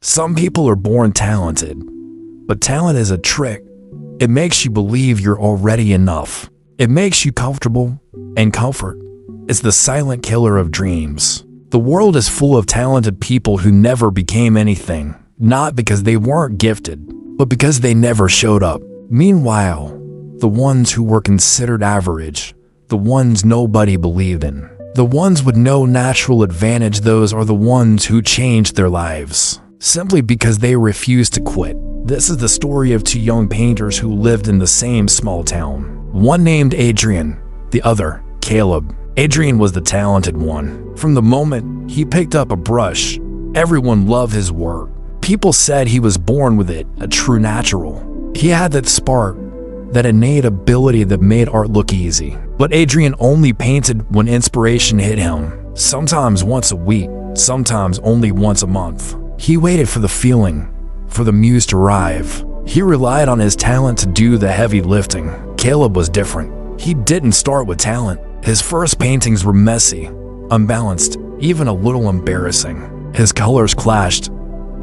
Some people are born talented, but talent is a trick. It makes you believe you're already enough. It makes you comfortable, and comfort is the silent killer of dreams. The world is full of talented people who never became anything, not because they weren't gifted, but because they never showed up. Meanwhile, the ones who were considered average, the ones nobody believed in, the ones with no natural advantage, those are the ones who changed their lives, simply because they refused to quit. This is the story of two young painters who lived in the same small town. One named Adrian, the other, Caleb. Adrian was the talented one. From the moment he picked up a brush, everyone loved his work. People said he was born with it, a true natural. He had that spark, that innate ability that made art look easy. But Adrian only painted when inspiration hit him, sometimes once a week, sometimes only once a month. He waited for the feeling, for the muse to arrive. He relied on his talent to do the heavy lifting. Caleb was different. He didn't start with talent. His first paintings were messy, unbalanced, even a little embarrassing. His colors clashed.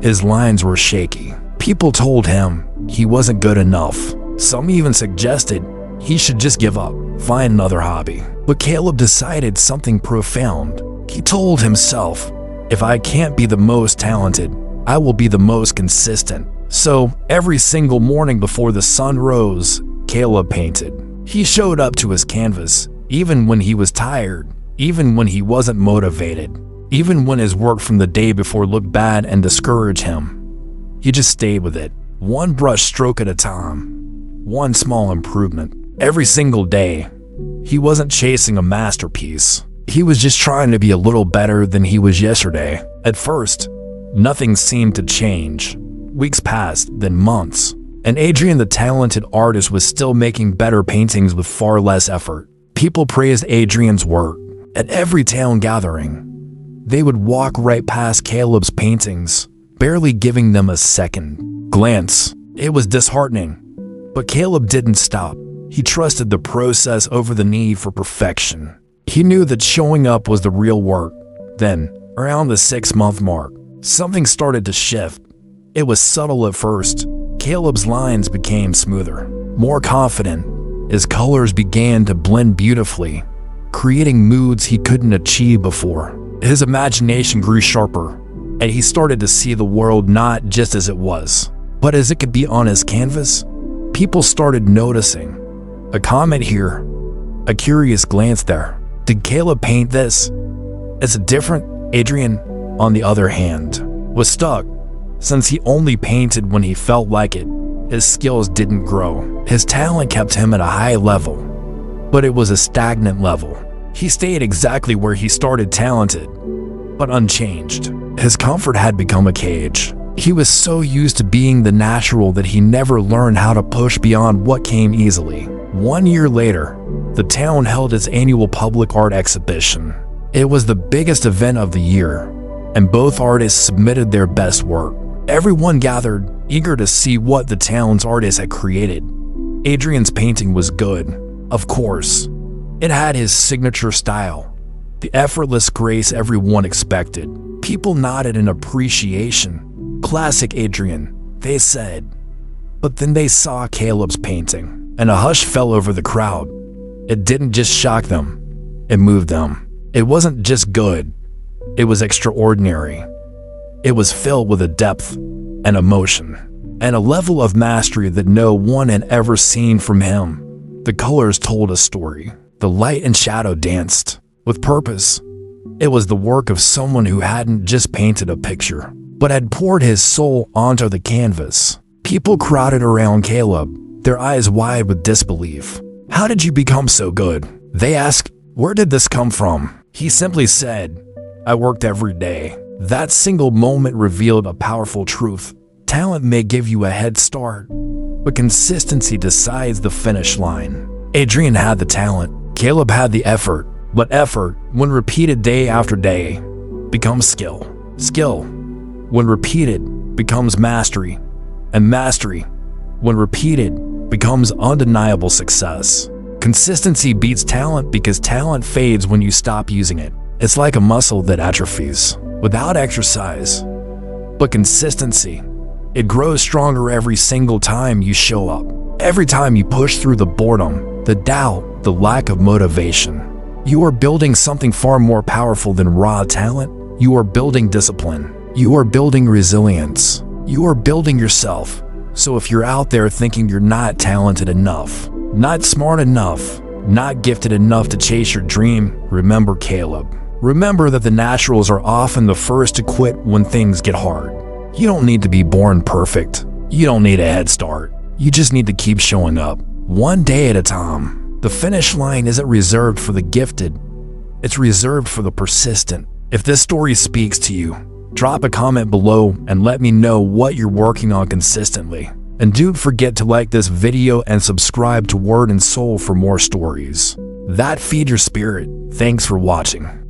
His lines were shaky. People told him he wasn't good enough. Some even suggested he should just give up, find another hobby. But Caleb decided something profound. He told himself, if I can't be the most talented, I will be the most consistent. So every single morning before the sun rose, Caleb painted. He showed up to his canvas, even when he was tired, even when he wasn't motivated, even when his work from the day before looked bad and discouraged him. He just stayed with it, one brush stroke at a time, one small improvement. Every single day, he wasn't chasing a masterpiece. He was just trying to be a little better than he was yesterday. At first, nothing seemed to change. Weeks passed, then months, and Adrian the talented artist was still making better paintings with far less effort. People praised Adrian's work. At every town gathering, they would walk right past Caleb's paintings, barely giving them a second glance. It was disheartening, but Caleb didn't stop. He trusted the process over the need for perfection. He knew that showing up was the real work. Then, around the 6-month mark, something started to shift. It was subtle at first. Caleb's lines became smoother, more confident. His colors began to blend beautifully, creating moods he couldn't achieve before. His imagination grew sharper, and he started to see the world not just as it was, but as it could be on his canvas. People started noticing. A comment here, a curious glance there. Did Caleb paint this? Is it different? Adrian, on the other hand, was stuck. Since he only painted when he felt like it, his skills didn't grow. His talent kept him at a high level, but it was a stagnant level. He stayed exactly where he started, talented, but unchanged. His comfort had become a cage. He was so used to being the natural that he never learned how to push beyond what came easily. 1 year later, the town held its annual public art exhibition. It was the biggest event of the year, and both artists submitted their best work. Everyone gathered, eager to see what the town's artist had created. Adrian's painting was good, of course. It had his signature style, the effortless grace everyone expected. People nodded in appreciation. Classic Adrian, they said. But then they saw Caleb's painting, and a hush fell over the crowd. It didn't just shock them, it moved them. It wasn't just good, it was extraordinary. It was filled with a depth, an emotion, and a level of mastery that no one had ever seen from him. The colors told a story. The light and shadow danced with purpose. It was the work of someone who hadn't just painted a picture, but had poured his soul onto the canvas. People crowded around Caleb, their eyes wide with disbelief. How did you become so good? They asked. Where did this come from? He simply said, I worked every day. That single moment revealed a powerful truth. Talent may give you a head start, but consistency decides the finish line. Adrian had the talent. Caleb had the effort. But effort, when repeated day after day, becomes skill. Skill, when repeated, becomes mastery. And mastery, when repeated, becomes undeniable success. Consistency beats talent because talent fades when you stop using it. It's like a muscle that atrophies. Without exercise, but consistency. It grows stronger every single time you show up. Every time you push through the boredom, the doubt, the lack of motivation. You are building something far more powerful than raw talent. You are building discipline. You are building resilience. You are building yourself. So if you're out there thinking you're not talented enough, not smart enough, not gifted enough to chase your dream, remember Caleb. Remember that the naturals are often the first to quit when things get hard. You don't need to be born perfect. You don't need a head start. You just need to keep showing up, one day at a time. The finish line isn't reserved for the gifted. It's reserved for the persistent. If this story speaks to you, drop a comment below and let me know what you're working on consistently. And don't forget to like this video and subscribe to Word and Soul for more stories that feed your spirit. Thanks for watching.